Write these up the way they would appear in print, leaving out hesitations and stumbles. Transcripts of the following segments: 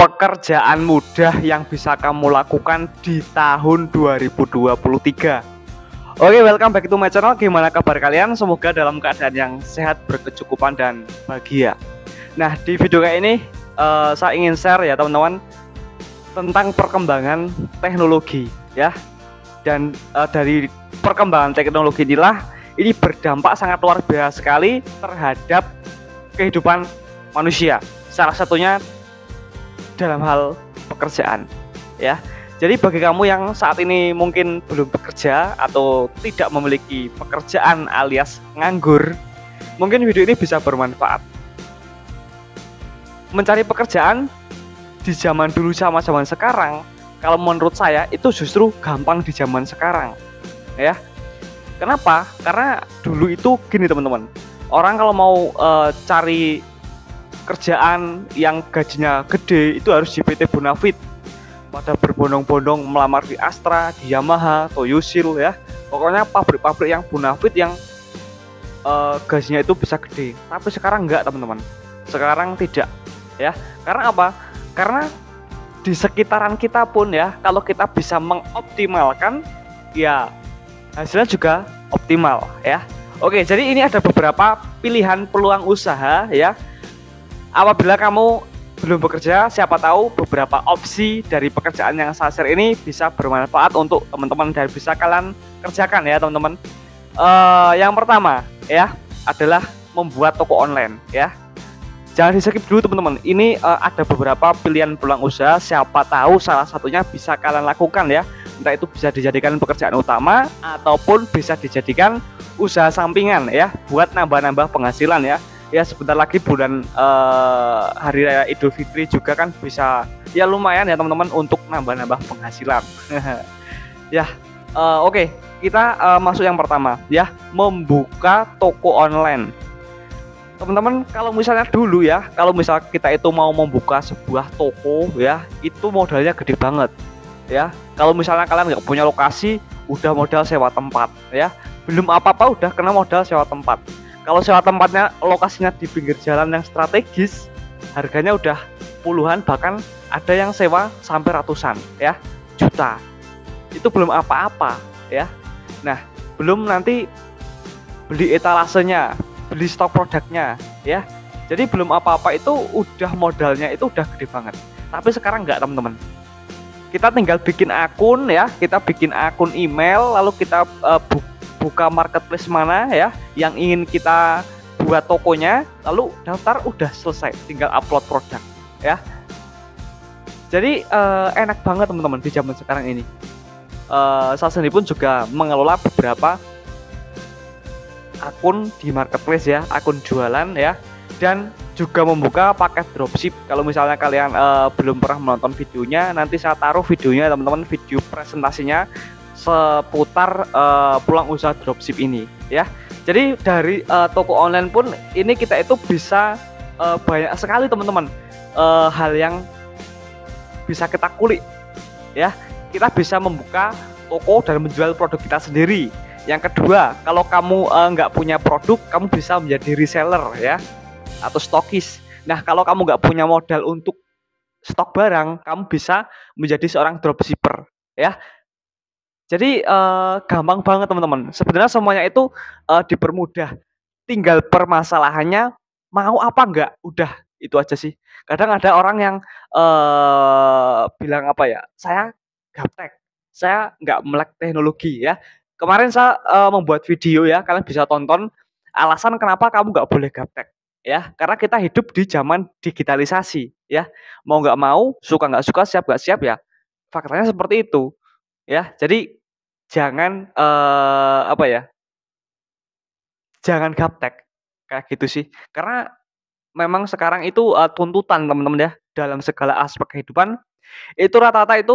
pekerjaan mudah yang bisa kamu lakukan di tahun 2023. Oke, welcome back to my channel. Gimana kabar kalian? Semoga dalam keadaan yang sehat, berkecukupan, dan bahagia. Nah, di video kayak ini saya ingin share ya teman-teman tentang perkembangan teknologi ya. Dan dari perkembangan teknologi inilah ini berdampak sangat luar biasa sekali terhadap kehidupan manusia. Salah satunya dalam hal pekerjaan ya. Jadi bagi kamu yang saat ini mungkin belum bekerja atau tidak memiliki pekerjaan alias nganggur, mungkin video ini bisa bermanfaat. Mencari pekerjaan di zaman dulu sama zaman sekarang, kalau menurut saya itu justru gampang di zaman sekarang ya. Kenapa? Karena dulu itu gini teman-teman, orang kalau mau cari kerjaan yang gajinya gede itu harus di PT Bonafit, pada berbondong-bondong melamar di Astra, di Yamaha, Toyosil ya. Pokoknya pabrik-pabrik yang Bonafit yang gajinya itu bisa gede. Tapi sekarang enggak teman-teman, sekarang tidak ya. Karena apa? Karena di sekitaran kita pun ya, kalau kita bisa mengoptimalkan ya hasilnya juga optimal ya. Oke, jadi ini ada beberapa pilihan peluang usaha ya. Apabila kamu belum bekerja, siapa tahu beberapa opsi dari pekerjaan yang saya share ini bisa bermanfaat untuk teman-teman dan bisa kalian kerjakan ya teman-teman. Yang pertama ya adalah membuat toko online ya. Jangan di skip dulu teman-teman. Ini ada beberapa pilihan peluang usaha, siapa tahu salah satunya bisa kalian lakukan ya. Entah itu bisa dijadikan pekerjaan utama ataupun bisa dijadikan usaha sampingan ya, buat nambah-nambah penghasilan ya. Ya sebentar lagi bulan Hari Raya Idul Fitri juga kan bisa ya lumayan ya teman-teman untuk nambah-nambah penghasilan. Ya oke, kita masuk yang pertama ya, membuka toko online. Teman-teman, kalau misalnya dulu ya, kalau misal kita itu mau membuka sebuah toko ya, itu modalnya gede banget ya. Kalau misalnya kalian nggak punya lokasi, udah modal sewa tempat ya, belum apa-apa udah kena modal sewa tempat. Kalau sewa tempatnya lokasinya di pinggir jalan yang strategis, harganya udah puluhan, bahkan ada yang sewa sampai ratusan ya, juta. Itu belum apa-apa ya. Nah, belum nanti beli etalasenya, beli stok produknya ya. Jadi belum apa-apa itu udah modalnya itu udah gede banget. Tapi sekarang enggak teman-teman. Kita tinggal bikin akun ya, kita bikin akun email, lalu kita buka marketplace mana ya yang ingin kita buat tokonya, lalu daftar, udah selesai, tinggal upload produk ya. Jadi enak banget teman-teman di zaman sekarang ini. Saya sendiri pun juga mengelola beberapa akun di marketplace ya, akun jualan ya, dan juga membuka paket dropship. Kalau misalnya kalian belum pernah menonton videonya, nanti saya taruh videonya teman-teman, video presentasinya seputar peluang usaha dropship ini ya. Jadi dari toko online pun ini kita itu bisa banyak sekali teman-teman hal yang bisa kita kulik ya. Kita bisa membuka toko dan menjual produk kita sendiri. Yang kedua, kalau kamu nggak punya produk, kamu bisa menjadi reseller ya, atau stokis. Nah, kalau kamu nggak punya modal untuk stok barang, kamu bisa menjadi seorang dropshipper ya. Jadi gampang banget teman-teman. Sebenarnya semuanya itu dipermudah. Tinggal permasalahannya mau apa enggak. Udah itu aja sih. Kadang ada orang yang bilang apa ya, saya gaptek, saya nggak melek teknologi ya. Kemarin saya membuat video ya, kalian bisa tonton alasan kenapa kamu nggak boleh gaptek ya. Karena kita hidup di zaman digitalisasi ya. Mau nggak mau, suka nggak suka, siap nggak siap ya. Faktanya seperti itu. Ya, jadi jangan apa ya, jangan gaptek kayak gitu sih. Karena memang sekarang itu tuntutan teman-teman ya, dalam segala aspek kehidupan itu rata-rata itu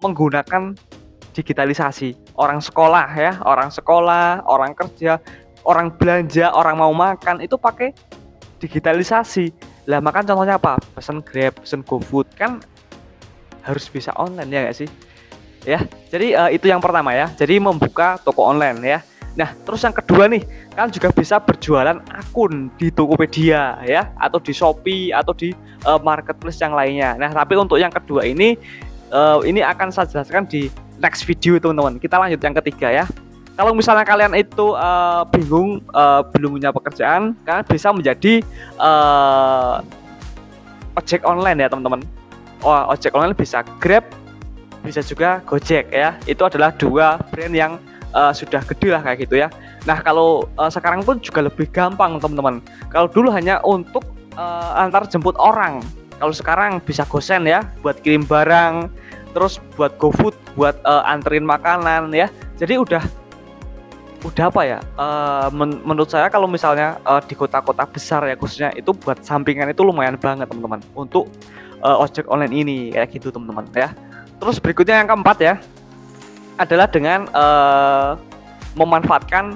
menggunakan digitalisasi. Orang sekolah ya, orang kerja, orang belanja, orang mau makan itu pakai digitalisasi. Lah makan contohnya apa? Pesan Grab, pesan GoFood kan harus bisa online ya nggak sih? Ya, jadi itu yang pertama ya. Jadi membuka toko online ya. Nah, terus yang kedua nih, kalian juga bisa berjualan akun di Tokopedia ya, atau di Shopee atau di marketplace yang lainnya. Nah, tapi untuk yang kedua ini akan saya jelaskan di next video teman-teman. Kita lanjut yang ketiga ya. Kalau misalnya kalian itu bingung belum punya pekerjaan, kalian bisa menjadi ojek online ya teman-teman. Ojek online bisa Grab, bisa juga Gojek ya. Itu adalah dua brand yang sudah gede lah kayak gitu ya. Nah kalau sekarang pun juga lebih gampang teman-teman. Kalau dulu hanya untuk antar jemput orang, kalau sekarang bisa GoSend ya, buat kirim barang, terus buat GoFood, buat anterin makanan ya. Jadi udah apa ya? Menurut saya kalau misalnya di kota-kota besar ya khususnya, itu buat sampingan itu lumayan banget teman-teman untuk ojek online ini kayak gitu teman-teman ya. Terus berikutnya yang keempat ya, adalah dengan memanfaatkan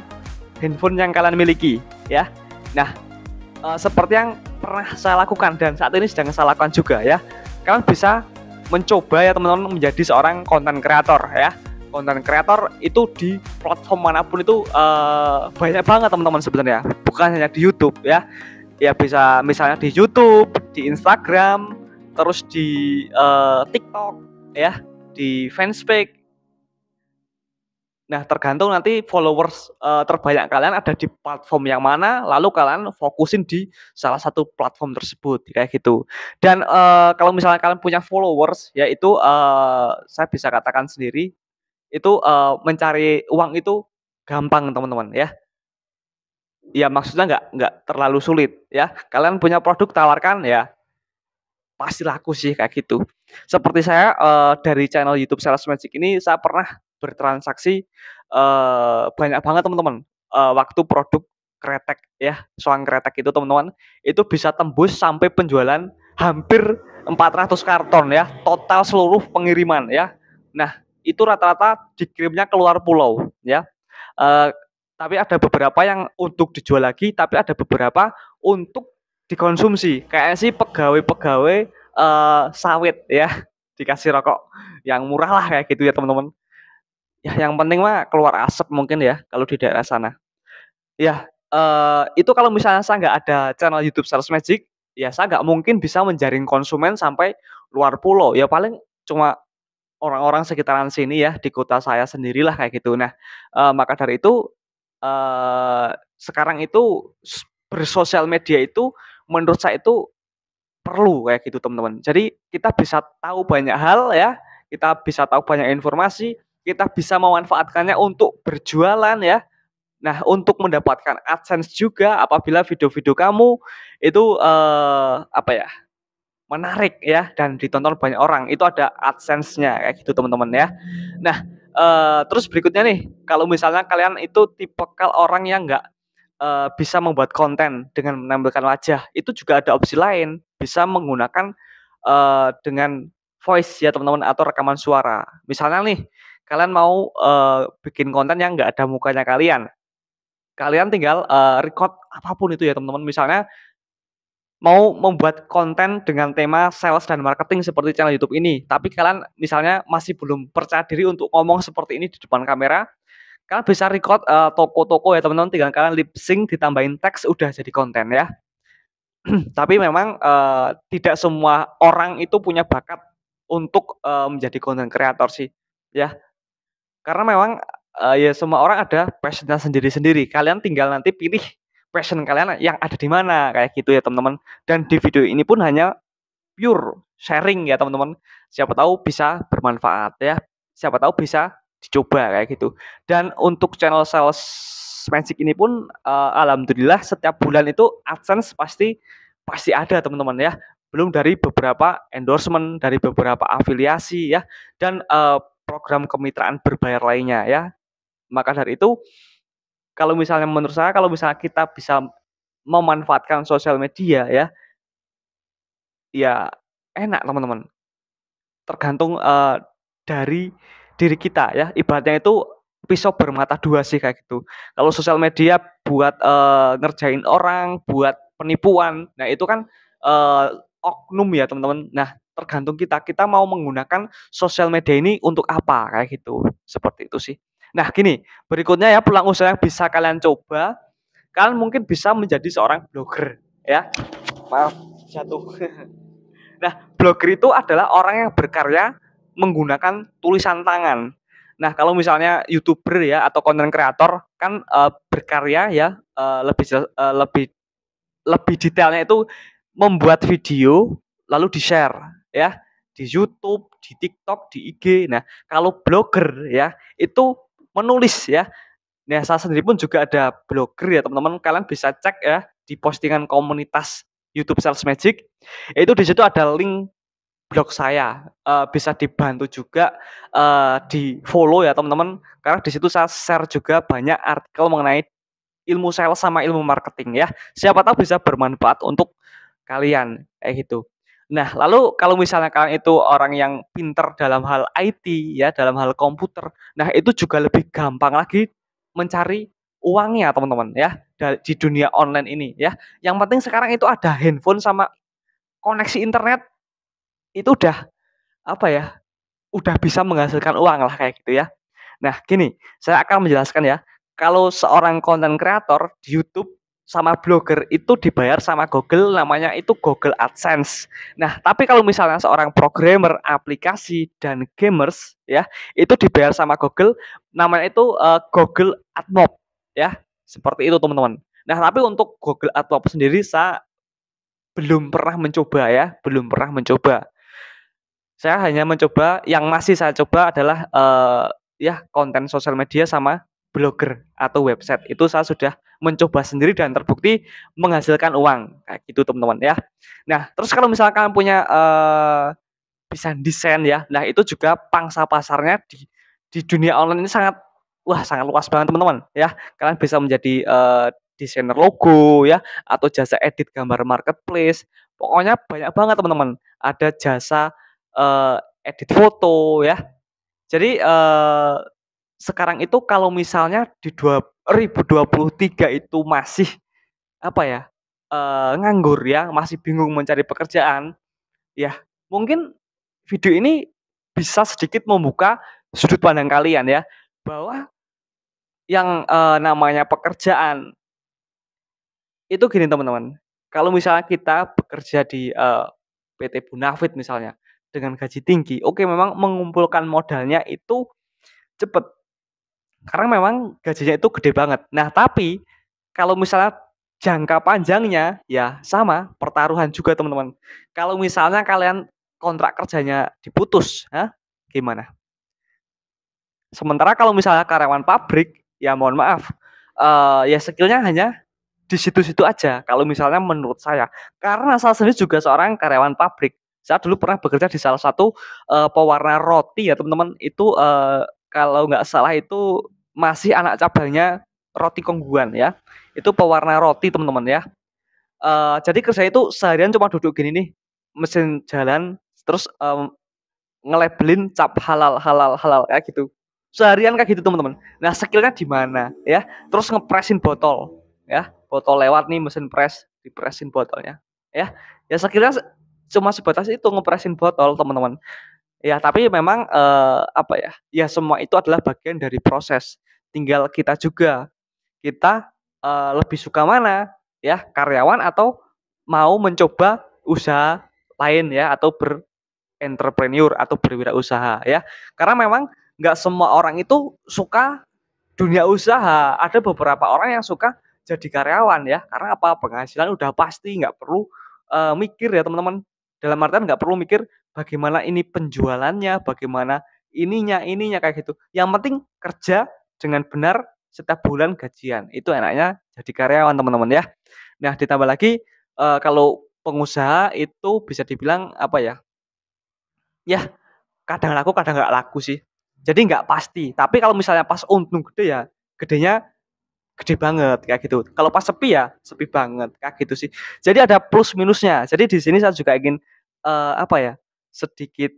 handphone yang kalian miliki ya. Nah, seperti yang pernah saya lakukan dan saat ini sedang saya lakukan juga ya. Kalian bisa mencoba ya teman-teman menjadi seorang content creator ya. Content creator itu di platform manapun itu banyak banget teman-teman sebenarnya. Bukan hanya di YouTube ya. Ya bisa misalnya di YouTube, di Instagram, terus di TikTok ya, di Fanspeak. Nah, tergantung nanti followers terbanyak kalian ada di platform yang mana, lalu kalian fokusin di salah satu platform tersebut, kayak gitu. Dan kalau misalnya kalian punya followers, ya itu saya bisa katakan sendiri, itu mencari uang itu gampang teman-teman ya. Ya maksudnya nggak terlalu sulit ya. Kalian punya produk tawarkan ya pasti laku sih kayak gitu. Seperti saya dari channel YouTube Sales Magic ini saya pernah bertransaksi banyak banget teman-teman. Waktu produk kretek ya, soang kretek itu teman-teman, itu bisa tembus sampai penjualan hampir 400 karton ya, total seluruh pengiriman ya. Nah, itu rata-rata dikirimnya keluar pulau ya. Eee, tapi ada beberapa yang untuk dijual lagi, tapi ada beberapa untuk dikonsumsi. Kayaknya sih pegawai-pegawai sawit ya, dikasih rokok yang murah lah kayak gitu ya teman-teman. Ya yang penting mah keluar asap mungkin ya kalau di daerah sana. Ya, itu kalau misalnya saya nggak ada channel YouTube Sales Magic, ya saya nggak mungkin bisa menjaring konsumen sampai luar pulau. Ya paling cuma orang-orang sekitaran sini ya, di kota saya sendirilah kayak gitu. Nah, maka dari itu, sekarang itu bersosial media itu menurut saya itu perlu kayak gitu teman-teman. Jadi kita bisa tahu banyak hal ya, kita bisa tahu banyak informasi, kita bisa memanfaatkannya untuk berjualan ya. Nah, untuk mendapatkan AdSense juga apabila video-video kamu itu, apa ya, menarik ya dan ditonton banyak orang, itu ada AdSense-nya kayak gitu teman-teman ya. Nah, terus berikutnya nih, kalau misalnya kalian itu tipikal orang yang nggak bisa membuat konten dengan menampilkan wajah, itu juga ada opsi lain, bisa menggunakan dengan voice ya teman-teman atau rekaman suara. Misalnya nih, kalian mau bikin konten yang nggak ada mukanya kalian, kalian tinggal record apapun itu ya teman-teman. Misalnya mau membuat konten dengan tema sales dan marketing seperti channel YouTube ini, tapi kalian misalnya masih belum percaya diri untuk ngomong seperti ini di depan kamera, kalian bisa record toko-toko ya teman-teman, tinggal kalian lip sync ditambahin teks udah jadi konten ya. Tapi memang tidak semua orang itu punya bakat untuk menjadi content creator sih ya. Karena memang ya semua orang ada passion-nya sendiri-sendiri. Kalian tinggal nanti pilih passion kalian yang ada di mana kayak gitu ya teman-teman. Dan di video ini pun hanya pure sharing ya teman-teman. Siapa tahu bisa bermanfaat ya. Siapa tahu bisa dicoba kayak gitu. Dan untuk channel Sales Magic ini pun alhamdulillah setiap bulan itu AdSense pasti pasti ada teman-teman ya. Belum dari beberapa endorsement, dari beberapa afiliasi ya, dan program kemitraan berbayar lainnya ya. Maka dari itu, kalau misalnya menurut saya kalau misalnya kita bisa memanfaatkan sosial media ya, ya enak teman-teman. Tergantung dari diri kita ya, ibaratnya itu pisau bermata dua sih kayak gitu. Kalau sosial media buat ngerjain orang, buat penipuan, nah itu kan oknum ya teman-teman. Nah tergantung kita mau menggunakan sosial media ini untuk apa kayak gitu, seperti itu sih. Nah gini, berikutnya ya peluang usaha yang bisa kalian coba, kalian mungkin bisa menjadi seorang blogger ya. Maaf, jatuh. Nah, blogger itu adalah orang yang berkarya menggunakan tulisan tangan. Nah, kalau misalnya YouTuber ya atau konten kreator kan berkarya ya lebih lebih detailnya itu membuat video lalu di-share ya di YouTube, di TikTok, di IG. Nah, kalau blogger ya itu menulis ya. Nah, saya sendiri pun juga ada blogger ya, teman-teman. Kalian bisa cek ya di postingan komunitas YouTube Sales Magic. Itu di situ ada link blog saya, bisa dibantu juga, di-follow ya teman-teman, karena di situ saya share juga banyak artikel mengenai ilmu sales sama ilmu marketing ya. Siapa tahu bisa bermanfaat untuk kalian, kayak gitu. Nah, lalu kalau misalnya kalian itu orang yang pinter dalam hal IT ya, dalam hal komputer, nah itu juga lebih gampang lagi mencari uangnya teman-teman ya, di dunia online ini ya. Yang penting sekarang itu ada handphone sama koneksi internet, itu udah apa ya, udah bisa menghasilkan uang lah kayak gitu ya. Nah gini, saya akan menjelaskan ya, kalau seorang konten kreator di YouTube sama blogger itu dibayar sama Google, namanya itu Google AdSense. Nah, tapi kalau misalnya seorang programmer aplikasi dan gamers ya, itu dibayar sama Google, namanya itu Google AdMob ya. Seperti itu teman-teman. Nah, tapi untuk Google AdMob sendiri saya belum pernah mencoba ya, belum pernah mencoba. Saya hanya mencoba yang masih saya coba adalah, ya konten sosial media sama blogger atau website. Itu saya sudah mencoba sendiri dan terbukti menghasilkan uang, kayak gitu teman-teman ya. Nah, terus kalau misalkan punya, bisa desain ya, nah itu juga pangsa pasarnya di dunia online ini sangat wah sangat luas banget teman-teman ya. Kalian bisa menjadi, desainer logo ya, atau jasa edit gambar marketplace, pokoknya banyak banget teman-teman. Ada jasa, eee, edit foto ya. Jadi, sekarang itu kalau misalnya di 2023 itu masih apa ya, nganggur ya, masih bingung mencari pekerjaan, ya mungkin video ini bisa sedikit membuka sudut pandang kalian ya, bahwa yang, namanya pekerjaan itu gini teman-teman, kalau misalnya kita bekerja di, PT Bonafit misalnya, dengan gaji tinggi, oke memang mengumpulkan modalnya itu cepet, karena memang gajinya itu gede banget. Nah tapi, kalau misalnya jangka panjangnya, ya sama, pertaruhan juga teman-teman. Kalau misalnya kalian kontrak kerjanya diputus, gimana? Sementara kalau misalnya karyawan pabrik, ya mohon maaf, ya skill-nya hanya di situ-situ aja kalau misalnya menurut saya. Karena saya sendiri juga seorang karyawan pabrik. Saya dulu pernah bekerja di salah satu, pewarna roti ya teman-teman, itu, kalau nggak salah itu masih anak cabangnya Roti Kongguan ya. Itu pewarna roti teman-teman ya. Jadi kerja itu seharian cuma duduk gini nih, mesin jalan, terus, ngelabelin cap halal halal halal kayak gitu. Seharian kayak gitu teman-teman. Nah skill-nya di mana ya, terus ngepresin botol ya, botol lewat nih mesin pres, dipresin botolnya ya. Ya skill-nya cuma sebatas itu ngepresin botol teman-teman. Ya tapi memang, apa ya, ya semua itu adalah bagian dari proses. Tinggal kita juga, kita, lebih suka mana ya, karyawan atau mau mencoba usaha lain ya, atau entrepreneur atau berwirausaha ya. Karena memang nggak semua orang itu suka dunia usaha. Ada beberapa orang yang suka jadi karyawan ya. Karena apa? Penghasilan udah pasti, nggak perlu, mikir ya teman-teman. Dalam artian nggak perlu mikir bagaimana ini penjualannya, bagaimana ininya kayak gitu. Yang penting kerja dengan benar setiap bulan gajian. Itu enaknya jadi karyawan teman-teman ya. Nah ditambah lagi, kalau pengusaha itu bisa dibilang apa ya, ya kadang laku kadang nggak laku sih. Jadi nggak pasti, tapi kalau misalnya pas untung gede ya, gedenya gede banget kayak gitu. Kalau pas sepi ya sepi banget kayak gitu sih. Jadi ada plus minusnya. Jadi di sini saya juga ingin, apa ya, sedikit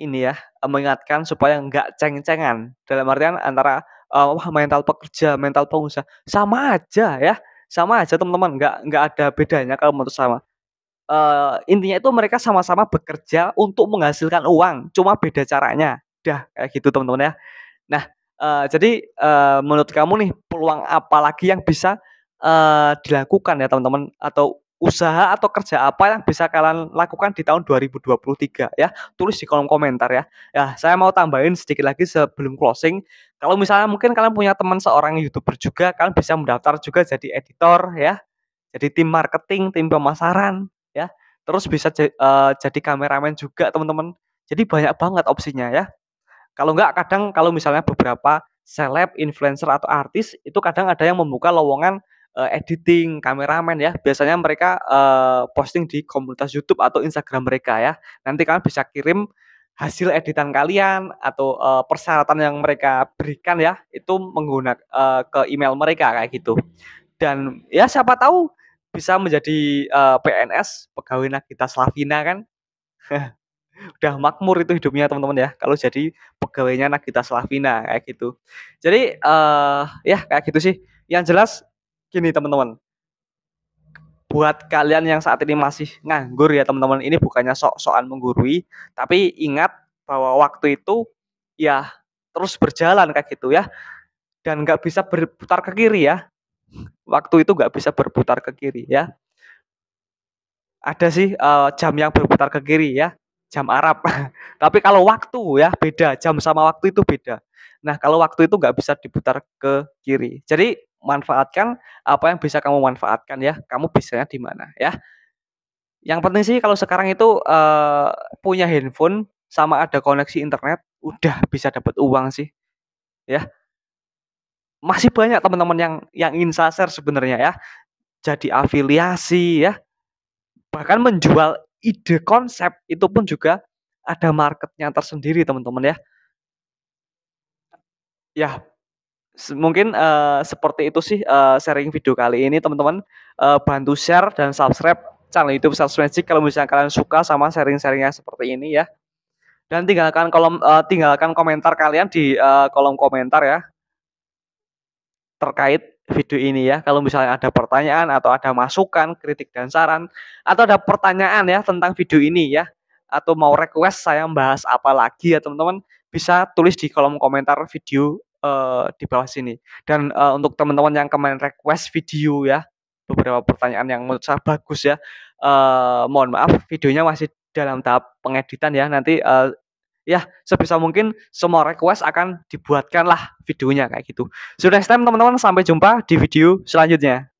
ini ya, mengingatkan supaya nggak ceng-cengan. Dalam artian antara, wah mental pekerja, mental pengusaha, sama aja ya, sama aja teman-teman, nggak ada bedanya kalau menurut saya. Intinya itu mereka sama-sama bekerja untuk menghasilkan uang, cuma beda caranya. Dah, kayak gitu teman-teman ya. Nah, Jadi, menurut kamu nih peluang apa lagi yang bisa, dilakukan ya teman-teman atau usaha atau kerja apa yang bisa kalian lakukan di tahun 2023 ya? Tulis di kolom komentar ya. Ya, saya mau tambahin sedikit lagi sebelum closing, kalau misalnya mungkin kalian punya teman seorang YouTuber juga, kalian bisa mendaftar juga jadi editor ya, jadi tim marketing, tim pemasaran ya, terus bisa jadi kameramen juga teman-teman. Jadi banyak banget opsinya ya. Kalau enggak kadang kalau misalnya beberapa seleb, influencer, atau artis itu kadang ada yang membuka lowongan, editing, kameramen ya. Biasanya mereka, posting di komunitas YouTube atau Instagram mereka ya. Nanti kalian bisa kirim hasil editan kalian atau, persyaratan yang mereka berikan ya, itu ke email mereka kayak gitu. Dan ya siapa tahu bisa menjadi, PNS, pegawai Nagita Slavina kan. Udah makmur itu hidupnya teman-teman ya, kalau jadi pegawainya Nagita Slavina kayak gitu. Jadi, ya kayak gitu sih. Yang jelas gini teman-teman, buat kalian yang saat ini masih nganggur ya teman-teman, ini bukannya sok-sokan menggurui, tapi ingat bahwa waktu itu ya terus berjalan kayak gitu ya, dan nggak bisa berputar ke kiri ya. Waktu itu nggak bisa berputar ke kiri ya. Ada sih, jam yang berputar ke kiri ya, jam Arab. Tapi kalau waktu ya beda, jam sama waktu itu beda. Nah, kalau waktu itu nggak bisa diputar ke kiri. Jadi manfaatkan apa yang bisa kamu manfaatkan ya, kamu bisanya di mana ya. Yang penting sih kalau sekarang itu, punya handphone sama ada koneksi internet, udah bisa dapat uang sih ya. Masih banyak teman-teman yang ingin saya share sebenarnya ya, jadi afiliasi ya, bahkan menjual ide konsep itu pun juga ada marketnya tersendiri teman-teman ya. Ya, mungkin, seperti itu sih, sharing video kali ini teman-teman, bantu share dan subscribe channel YouTube Sales Magic kalau misalnya kalian suka sama sharing-sharing seperti ini ya. Dan tinggalkan komentar kalian di, kolom komentar ya. Terkait video ini ya, kalau misalnya ada pertanyaan atau ada masukan, kritik dan saran, atau ada pertanyaan ya tentang video ini ya, atau mau request saya membahas apa lagi ya teman-teman, bisa tulis di kolom komentar video, di bawah sini. Dan, untuk teman-teman yang kemarin request video ya, beberapa pertanyaan yang menurut saya bagus ya, mohon maaf videonya masih dalam tahap pengeditan ya, nanti, ya, sebisa mungkin semua request akan dibuatkanlah videonya kayak gitu. So next time teman-teman, sampai jumpa di video selanjutnya.